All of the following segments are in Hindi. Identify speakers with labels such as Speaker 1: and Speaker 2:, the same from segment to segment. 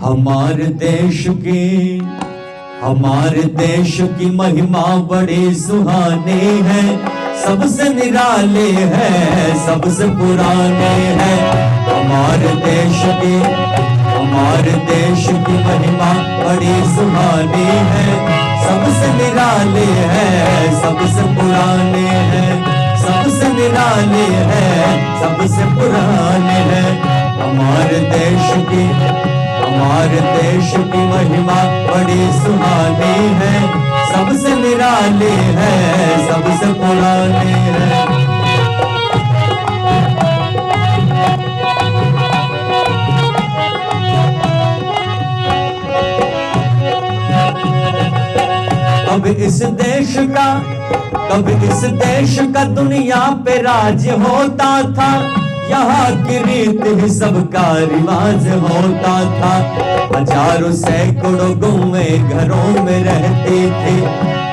Speaker 1: हमारे देश की महिमा बड़ी सुहानी है, सबसे निराले है, सबसे पुराने हैं। हमारे देश की महिमा बड़ी सुहानी है, सबसे निराले है, सबसे पुराने हैं, सबसे निराले हैं, सबसे पुराने हैं। हमारे देश की महिमा बड़ी सुहानी है, सबसे निराले है, सबसे पुराने हैं। कब इस देश का दुनिया पे राज होता था, यहाँ की रीत ही सबका रिवाज होता था। हजारों सैकड़ों गौएं घरों में रहती थी,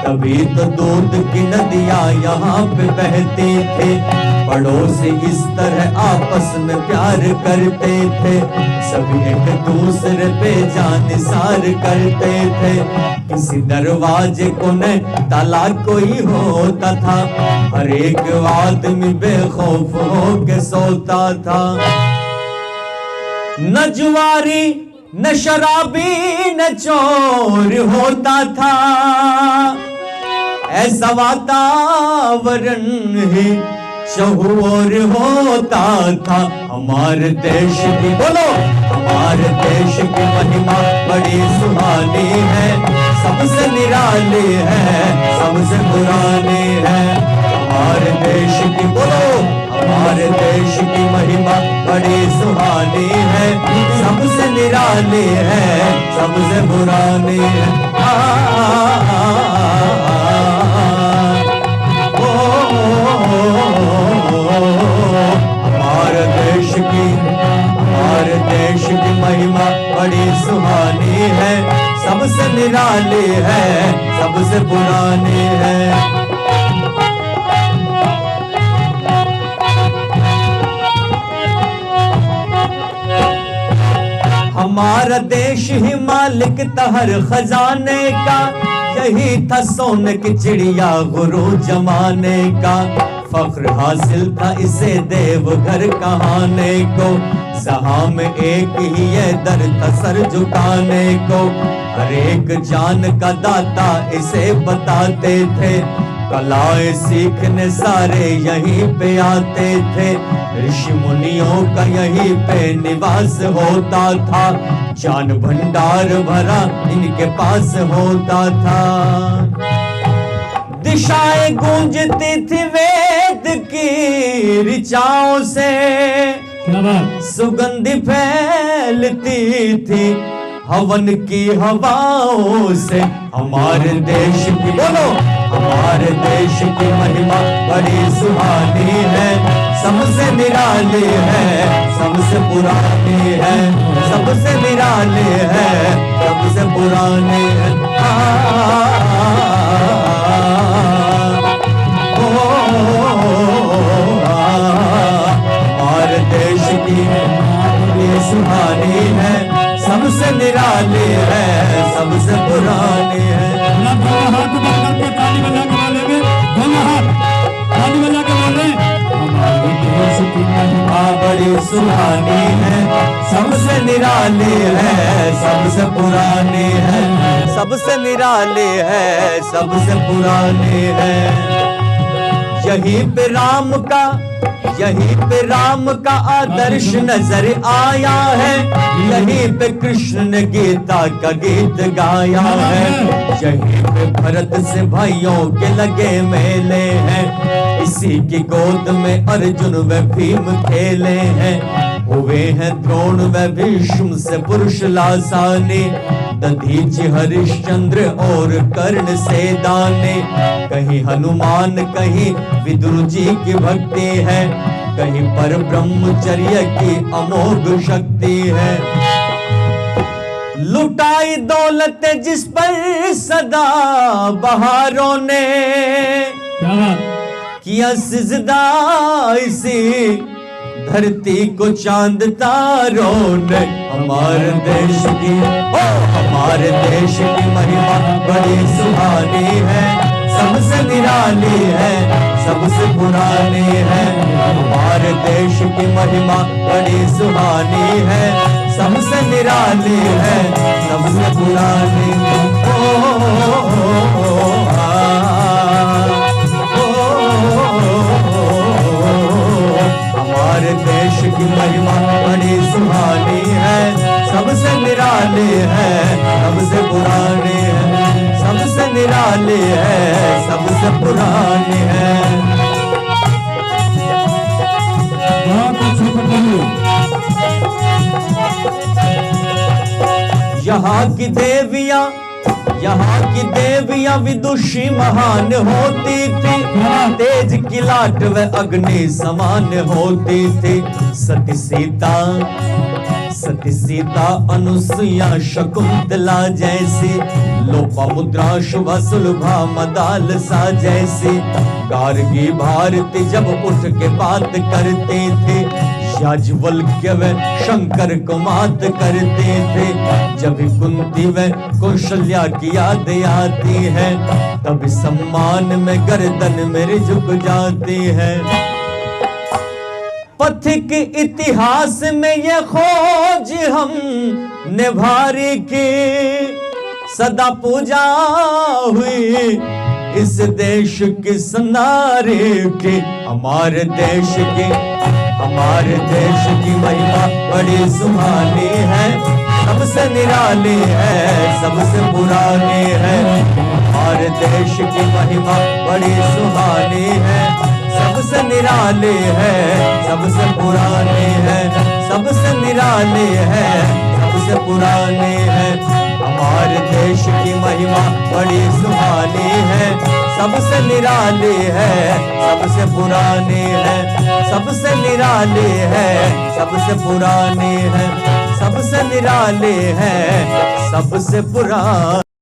Speaker 1: तभी तो दूध की नदियाँ यहाँ पे बहती थी। पड़ोसी इस तरह आपस में प्यार करते थे, सभी एक दूसरे पे जानिसार करते थे। किसी दरवाजे को न ताला कोई होता था, हर एक आदमी बेखौफ हो के सोता था। न जुआरी न शराबी न चोर होता था, ऐसा वातावरण ही चहुओर होता था। हमारे देश की महिमा बड़ी सुहानी है, सबसे निराले है, सबसे पुराने हैं। हमारे देश की महिमा बड़ी सुहानी है, सबसे निराले है, सबसे पुराने हैं। हमारे देश की महिमा बड़ी सुहानी है, सबसे निराले है, सबसे पुराने हैं। हमारा देश ही मालिक था हर खजाने का, यही था सोने की चिड़िया गुरु जमाने का। फख्र हासिल था इसे देवघर कहाने को, जहां में एक ही ये दर था सर झुकाने को। हर एक जान का दाता इसे बताते थे, कलाएं सीखने सारे यहीं पे आते थे। ऋषि मुनियों का यहीं पे निवास होता था, ज्ञान भंडार भरा इनके पास होता था। दिशाएं गूंजती थी वेद की ऋचाओं से, सुगंध फैलती थी हवन की हवाओं से। हमारे देश की महिमा बड़ी सुहानी है, सबसे निराले है, सबसे पुराने है, सबसे निराले है, सबसे पुराने है। हमारे देश की सुहानी है, सबसे निराले है, सबसे पुराने हैं।
Speaker 2: हाथ करके ताली बजा के बोलेंगे, ताली बजा के बोले। हमारे देश की महिमा
Speaker 1: बड़ी सुहानी है, सबसे निराले है, सबसे पुराने हैं, सबसे निराले है, सबसे पुराने हैं। यहीं पे राम का आदर्श नजर आया है, यहीं पे कृष्ण ने गीता का गीत गाया है। यहीं पे भरत से भाइयों के लगे मेले हैं, इसी की गोद में अर्जुन व भीम खेले हैं। हुए हैं द्रोण व भीष्म से पुरुष लासाने, दधीच हरिश्चंद्र और कर्ण से दाने। कहीं हनुमान कहीं विदुर जी की भक्ति है, कहीं पर ब्रह्मचर्य की अमोघ शक्ति है। लुटाई दौलत जिस पर सदा बहारों ने, किया सिजदा इसी धरती को चांद तारों ने। हमारे देश की हमारे देश की महिमा बड़ी सुहानी है, सबसे निराली है, सबसे पुरानी है। हमारे देश की महिमा बड़ी सुहानी है, सबसे निराली है, सबसे पुरानी हमारे देश की महिमा बड़ी सुहानी है, सबसे निराली है, सबसे पुरानी है, सबसे निराली है, सबसे पुरानी है। यहाँ की देवियां विदुषी महान होती थी, तेज की लाट व अग्नि समान होती थी। सती सीता अनुसुईया शकुंतला जैसी, लोपामुद्रा शुभा सुलभा मदालसा जैसी। गार्गी भारती जब उठ के बात करती थी, याज्ञवल्क्य व शंकर को मात करते थे। जब कुंती व कौशल्या की याद आती है, तब सम्मान में गर्दन मेरी झुक जाती है। पथिक इतिहास में ये खोज हम निभारी की, सदा पूजा हुई इस देश की नारी की। हमारे देश की महिमा बड़ी सुहानी है, सबसे निराली है, सबसे पुरानी है। हमारे देश की महिमा बड़ी सुहानी है, सबसे निराली है, सबसे पुरानी है, सबसे निराली है, सबसे पुरानी है। हमारे देश की महिमा बड़ी सुहानी है, सबसे निराली है, सबसे पुरानी है, सबसे निराली है, सबसे पुरानी है, सबसे निराली है, सबसे पुरानी।